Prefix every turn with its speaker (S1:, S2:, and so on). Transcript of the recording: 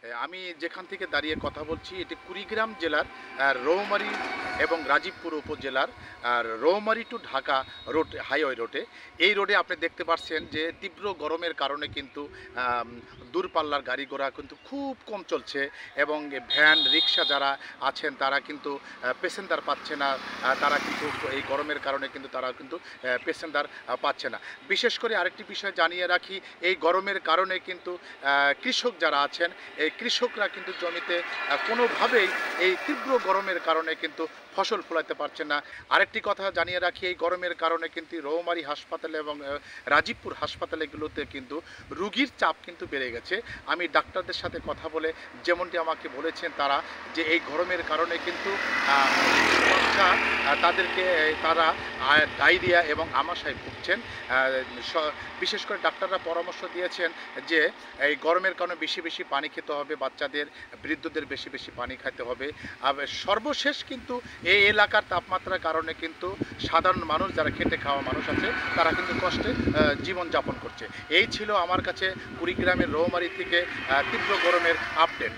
S1: আমি যেখান থেকে দাঁড়িয়ে কথা বলছি এটি কুড়িগ্রাম জেলার রৌমারী এবং রাজীবপুর উপজেলার Roumari to Dhaka road highway রোডে। এই রোডে আপনি দেখতে পাচ্ছেন যে তীব্র গরমের কারণে কিন্তু দূরপাল্লার গাড়ি ঘোড়া কিন্তু খুব কম চলছে এবং ভ্যান রিক্সা যারা আছেন তারা কিন্তু প্যাসেঞ্জার পাচ্ছে না। তারা কিন্তু এই গরমের কারণে কিন্তু তারা কিন্তু প্যাসেঞ্জার পাচ্ছে না। বিশেষ করে আরেকটি বিষয় জানিয়ে রাখি, এই গরমের কারণে কিন্তু কৃষক যারা আছেন এই কৃষকরা কিন্তু জমিতে কোনোভাবেই এই তীব্র গরমের কারণে কিন্তু ফসল ফলাতে পারছে না। আরেকটি কথা জানিয়ে রাখি, এই গরমের কারণে কিন্তু রৌমারী হাসপাতালে এবং রাজীবপুর হাসপাতালগুলোতে কিন্তু রুগীর চাপ কিন্তু বেড়ে গেছে। আমি ডাক্তারদের সাথে কথা বলে যেমনটি আমাকে বলেছেন তারা, যে এই গরমের কারণে কিন্তু বাচ্চা তাদেরকে তারা ডায়রিয়া এবং আমাশায় ভুগছেন। বিশেষ করে ডাক্তাররা পরামর্শ দিয়েছেন যে এই গরমের কারণে বেশি বেশি পানি খেতে হবে, বাচ্চাদের বৃদ্ধদের বেশি বেশি পানি খেতে হবে। আর সর্বশেষ কিন্তু এই এলাকার তাপমাত্রার কারণে কিন্তু সাধারণ মানুষ যারা খেটে খাওয়া মানুষ আছে তারা কিন্তু কষ্টে জীবনযাপন করছে। এই ছিল আমার কাছে কুড়িগ্রামের রৌমারী থেকে তীব্র গরমের আপডেট।